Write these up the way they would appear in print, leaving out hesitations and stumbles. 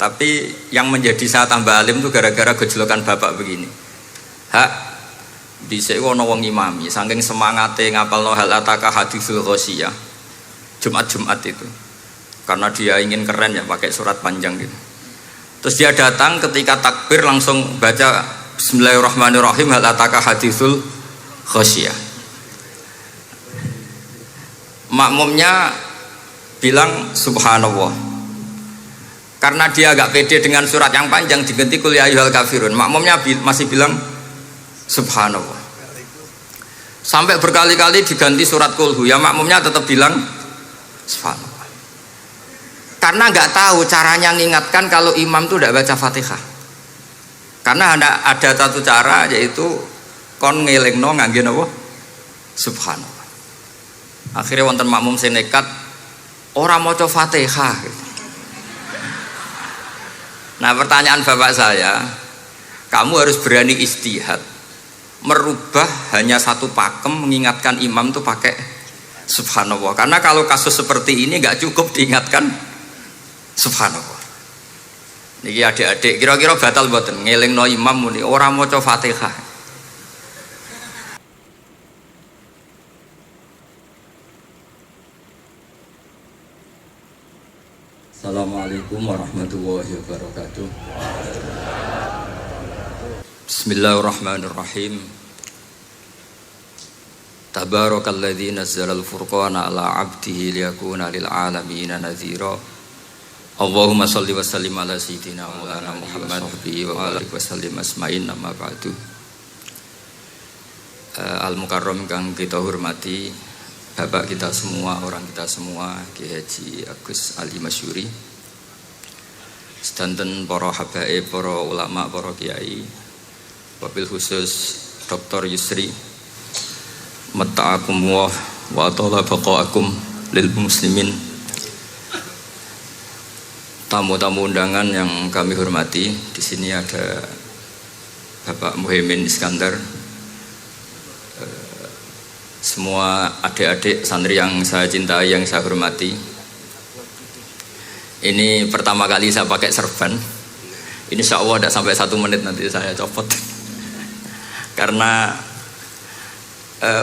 Tapi yang menjadi saya tambah alim itu gara-gara gejolokan bapak begini. Hak dhisik ana wong imami saking semangate ngapalno hal ataka hadisul ghasyiyah. Jumat-Jumat itu. Karena dia ingin keren ya pakai surat panjang gitu. Terus dia datang ketika takbir langsung baca Bismillahirrahmanirrahim hal ataka hadisul ghasyiyah. Makmumnya bilang subhanallah. Karena dia agak pede dengan surat yang panjang diganti qul ya ayyuhal kafirun. Makmumnya masih bilang subhanallah. Sampai berkali-kali diganti surat kulhu, ya makmumnya tetap bilang subhanallah. Karena nggak tahu caranya mengingatkan kalau imam itu tidak baca Fatihah. Karena ada satu cara yaitu kon ngelingno ngangge napa? Subhanallah. Akhirnya wonten makmum sing nekat ora maca Fatihah. Nah, pertanyaan bapak saya, kamu harus berani istihad merubah hanya satu pakem mengingatkan imam itu pakai subhanallah. Karena kalau kasus seperti ini nggak cukup diingatkan subhanallah. Niki adik-adik kira-kira batal mboten ngelingno imam muni ora maca Fatihah. Assalamualaikum warahmatullahi wabarakatuh. Bismillahirrahmanirrahim. Tabarakalladzi nazzalal furqana ala 'abdihi liyakuna lil 'alamin nadhira. Allahumma shalli wa sallim ala sayyidina Maulana Muhammad wa alihi wa sallim asma'in amma ba'du. Al-Mukarram kang kita hormati, Bapak kita semua, orang kita semua, Kiai Haji Agus Ali Masyuri, sedanten para habaib, para ulama, para kiai, wabil khusus Dr. Yusri, matta'akumullah wa ta'ala baqa'akum lil muslimin. Tamu-tamu undangan yang kami hormati, di sini ada Bapak Muhaimin Iskandar, semua adik-adik santri yang saya cintai, yang saya hormati. Ini pertama kali saya pakai serban. Insya Allah tidak sampai 1 menit nanti saya copot. Karena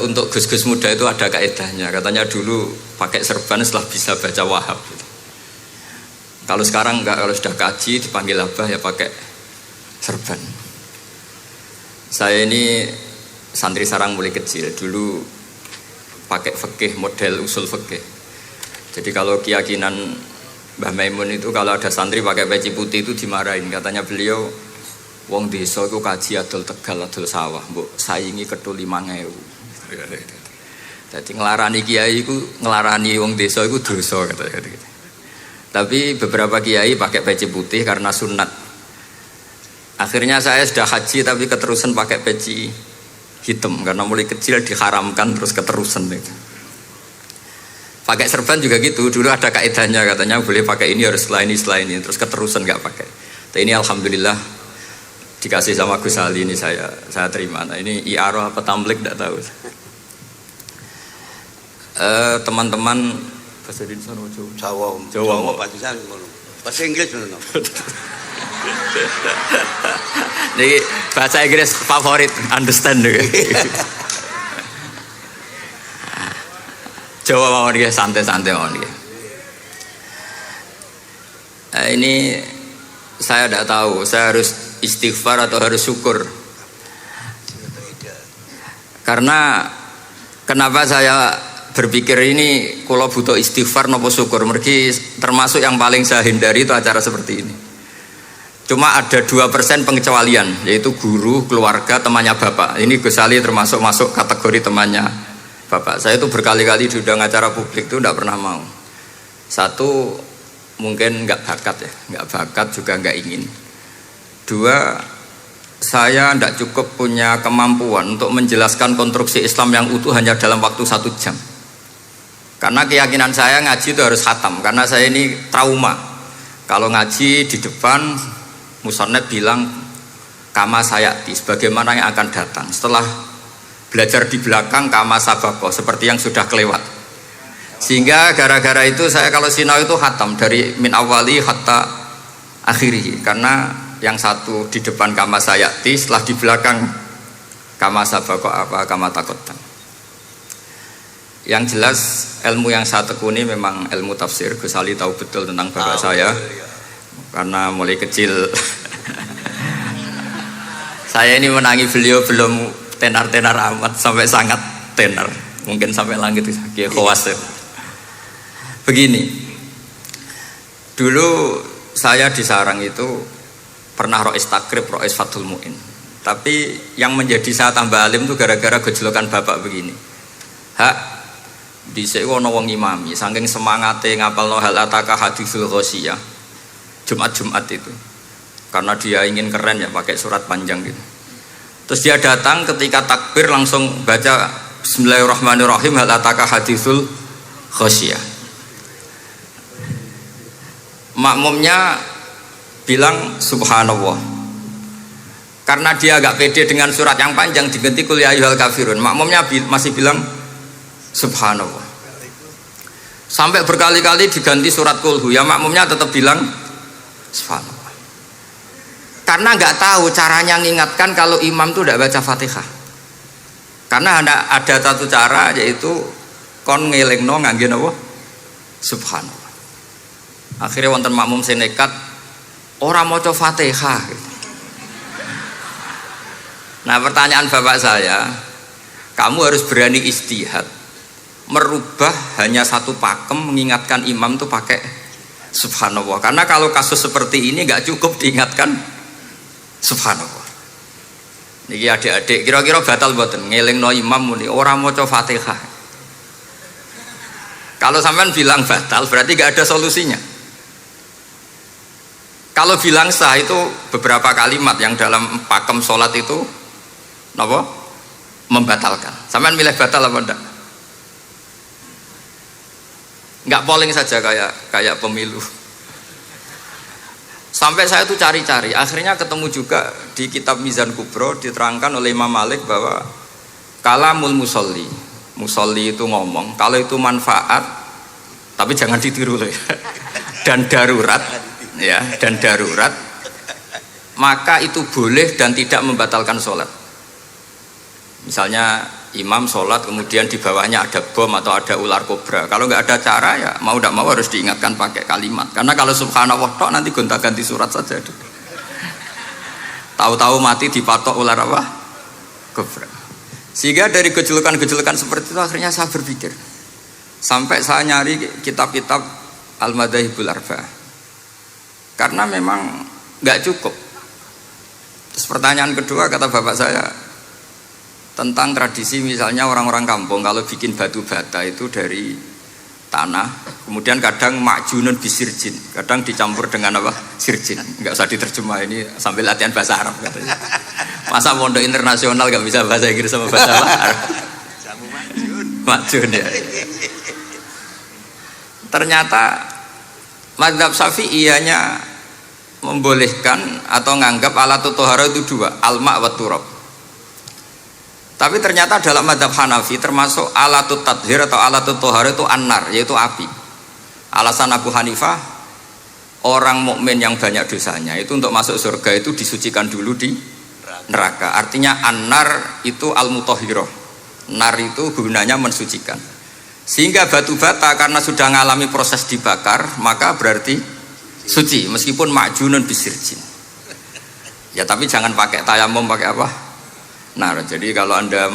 untuk gus-gus muda itu ada kaedahnya. Katanya dulu pakai serban setelah bisa baca Wahab. Kalau sekarang enggak, kalau sudah kaji dipanggil abah ya pakai serban. Saya ini santri sarang mulai kecil. Dulu pakai fikih, model usul fikih. Jadi kalau keyakinan Mbah Maimun itu kalau ada santri pakai peci putih itu dimarahin. Katanya beliau, wong desa itu kaji adol Tegal, adol sawah, mbok saingi ketul 5.000. Jadi ngelarani kiai itu, ngelarani wong desa itu dosa katanya. Tapi beberapa kiai pakai peci putih karena sunat. Akhirnya saya sudah haji tapi keterusan pakai peci hitam karena mulai kecil diharamkan terus keterusan itu. Pakai serban juga gitu, dulu ada kaedahnya katanya boleh pakai ini harus setelah ini terus keterusan nggak pakai. Tapi ini alhamdulillah dikasih sama Gus Ali ini saya terima. Nah ini i'arah apa tamlik tidak tahu. Teman-teman bahasa Indonesia Jawa bahasa Inggris benar. Jadi bahasa Inggris favorit, understand juga. Jawa mau dia santai-santai mau dia. Nah, ini saya tidak tahu, saya harus istighfar atau harus syukur. Karena kenapa saya berpikir ini kalau butuh istighfar nopo syukur, mergi termasuk yang paling saya hindari itu acara seperti ini. Cuma ada 2% pengecualian, yaitu guru, keluarga, temannya bapak. Ini Gus Ali termasuk masuk kategori temannya bapak. Saya itu berkali-kali diundang acara publik itu tidak pernah mau. Satu, mungkin nggak bakat ya, nggak bakat juga nggak ingin. 2, saya tidak cukup punya kemampuan untuk menjelaskan konstruksi Islam yang utuh hanya dalam waktu 1 jam. Karena keyakinan saya ngaji itu harus khatam, karena saya ini trauma. Kalau ngaji di depan Musannaf bilang kama sayati, sebagaimana yang akan datang. Setelah belajar di belakang kama sabako, seperti yang sudah kelewat. Sehingga gara-gara itu saya kalau sinau itu khatam dari min awali hatta akhiri, karena yang satu di depan kama sayati, setelah di belakang kama sabaqa apa kama taqaddam. Yang jelas ilmu yang saya tekuni memang ilmu tafsir. Gus Ali tahu betul tentang bapak saya karena mulai kecil saya ini menangi beliau belum tenar-tenar amat sampai sangat tenar, mungkin sampai langit kayak khawatir. Begini, dulu saya di Sarang itu pernah rois takrib, rois Fathul Mu'in. Tapi yang menjadi saya tambah alim itu gara-gara gejolokan bapak begini. Hak dhisik ana wong imami saking semangate ngapalno hal ataka haditsul ghasyiyah Jumat-Jumat itu. Karena dia ingin keren ya pakai surat panjang gitu. Terus dia datang ketika takbir langsung baca Bismillahirrahmanirrahim hal ataka haditsul ghasyiyah. Makmumnya bilang subhanallah. Karena dia agak pede dengan surat yang panjang diganti qul ya ayyuhal kafirun. Makmumnya masih bilang subhanallah. Sampai berkali-kali diganti surat kulhu, ya makmumnya tetap bilang subhanallah. Karena nggak tahu caranya mengingatkan kalau imam itu tidak baca Fatihah. Karena ada satu cara yaitu kon ngelingno ngangge napa? Subhanallah. Akhirnya wonten makmum sing nekat ora maca Fatihah. Nah, pertanyaan bapak saya, kamu harus berani istihad merubah hanya satu pakem mengingatkan imam itu pakai subhanallah. Karena kalau kasus seperti ini nggak cukup diingatkan subhanallah. Niki adik-adik kira-kira batal mboten ngelingno imam muni ora maca Fatihah. Kalau sampean bilang batal berarti nggak ada solusinya. Kalau bilang sah itu beberapa kalimat yang dalam pakem sholat itu napa? Membatalkan. Sampean milih batal apa enggak? Enggak polling saja kayak pemilu. Sampai saya tuh cari-cari, akhirnya ketemu juga di kitab Mizan Kubro diterangkan oleh Imam Malik bahwa kalamul musolli, musolli itu ngomong, kalau itu manfaat, tapi jangan ditiru loh ya, dan darurat, ya, dan darurat, maka itu boleh dan tidak membatalkan sholat. Misalnya imam sholat kemudian di bawahnya ada bom atau ada ular kobra, kalau nggak ada cara ya mau tidak mau harus diingatkan pakai kalimat. Karena kalau subhanallah tok nanti gonta-ganti surat saja. Tahu-tahu mati dipatok ular apa? Kobra. Sehingga dari gejolokan-gejolokan seperti itu akhirnya saya berpikir, sampai saya nyari kitab-kitab Al-Madzhabul Arba'ah, karena memang nggak cukup. Terus pertanyaan kedua kata bapak saya tentang tradisi, misalnya orang-orang kampung kalau bikin batu bata itu dari tanah, kemudian kadang makjunun bisirjin, kadang dicampur dengan apa? Sirjin. Nggak usah diterjemah, ini sambil latihan bahasa Arab katanya. Masa pondok internasional nggak bisa bahasa Inggris sama bahasa Arab? Makjun ya. Ternyata mazhab Syafi'iyahnya membolehkan atau nganggap alat tohara itu dua, al-ma' wa turab. Tapi ternyata dalam mazhab Hanafi termasuk alatut tadhir atau alatut tohara itu an-nar, yaitu api. Alasan Abu Hanifah, orang mukmin yang banyak dosanya itu untuk masuk surga itu disucikan dulu di neraka. Artinya an-nar itu al-mutahhirah. Nar itu gunanya mensucikan. Sehingga batu bata karena sudah mengalami proses dibakar, maka berarti suci meskipun makjunun bisirjin. Ya tapi jangan pakai tayamum, pakai apa? Nah, jadi kalau anda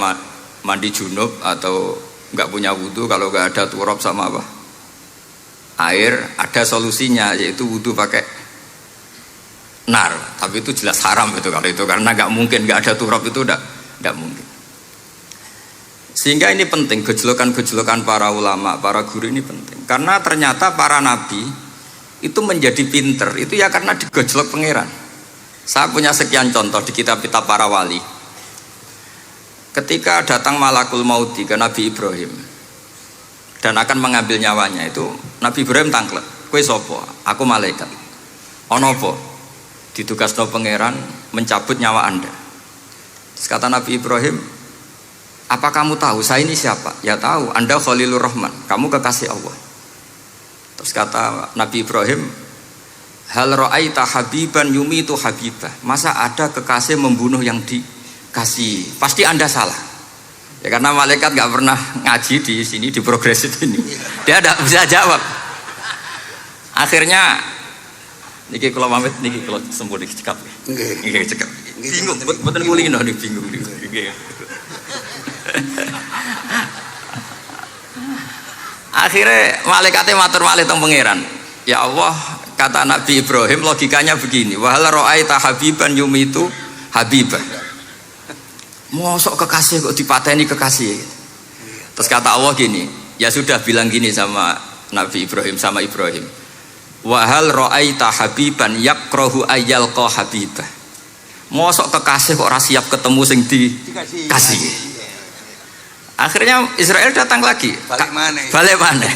mandi junub atau nggak punya wudhu, kalau nggak ada turab sama apa air, ada solusinya yaitu wudhu pakai nar. Tapi itu jelas haram itu kalau itu, karena nggak mungkin nggak ada turab, itu nggak mungkin. Sehingga ini penting, gejolokan-gejolokan para ulama, para guru ini penting, karena ternyata para nabi itu menjadi pinter itu ya karena digojlok pangeran. Saya punya sekian contoh di kitab-kitab para wali. Ketika datang malakul mauti ke Nabi Ibrahim dan akan mengambil nyawanya, itu Nabi Ibrahim tangklek, kowe sapa? Aku malaikat. Ono apa? Ditugasno pangeran mencabut nyawa Anda. Terus kata Nabi Ibrahim, apa kamu tahu saya ini siapa? Ya tahu, Anda Khalilur Rahman, kamu kekasih Allah. Terus kata Nabi Ibrahim, hal ra'aita habiban yumitu habibah, masa ada kekasih membunuh yang dikasih? Pasti Anda salah. Ya karena malaikat nggak pernah ngaji di sini, di progresif ini. Dia tidak bisa jawab. Akhirnya niki kalau pamit niki kalau sembuh niki cekap. Nggih cekap. Bingung, mboten kulino nih bingung niki. Akhirnya malaikatnya matur malih teng pangeran. Ya Allah, kata Nabi Ibrahim logikanya begini, wa hal ra'aita habiban yumitu habibah. Mosok kekasih kok dipateni kekasih. Terus kata Allah gini, ya sudah bilang gini sama Nabi Ibrahim, sama Ibrahim. Wa hal ra'aita habiban yakrahu ayyalqa habibah. Mosok kekasih kok ora siap ketemu sing dikasih. Akhirnya Israel datang lagi. Balik mana?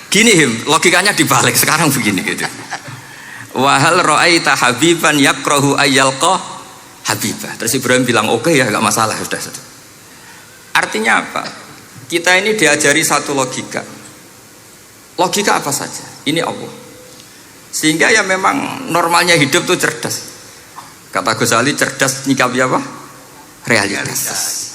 Gini logikanya dibalik sekarang begini gitu. Wa hal ra'aita habiban yakrahu ayyalqa habibah. Terus Ibrahim bilang oke ya enggak masalah sudah. Artinya apa? Kita ini diajari satu logika. Logika apa saja? Ini Allah. Sehingga ya memang normalnya hidup tuh cerdas. Kata Ghazali cerdas nyikapi apa? Realitas.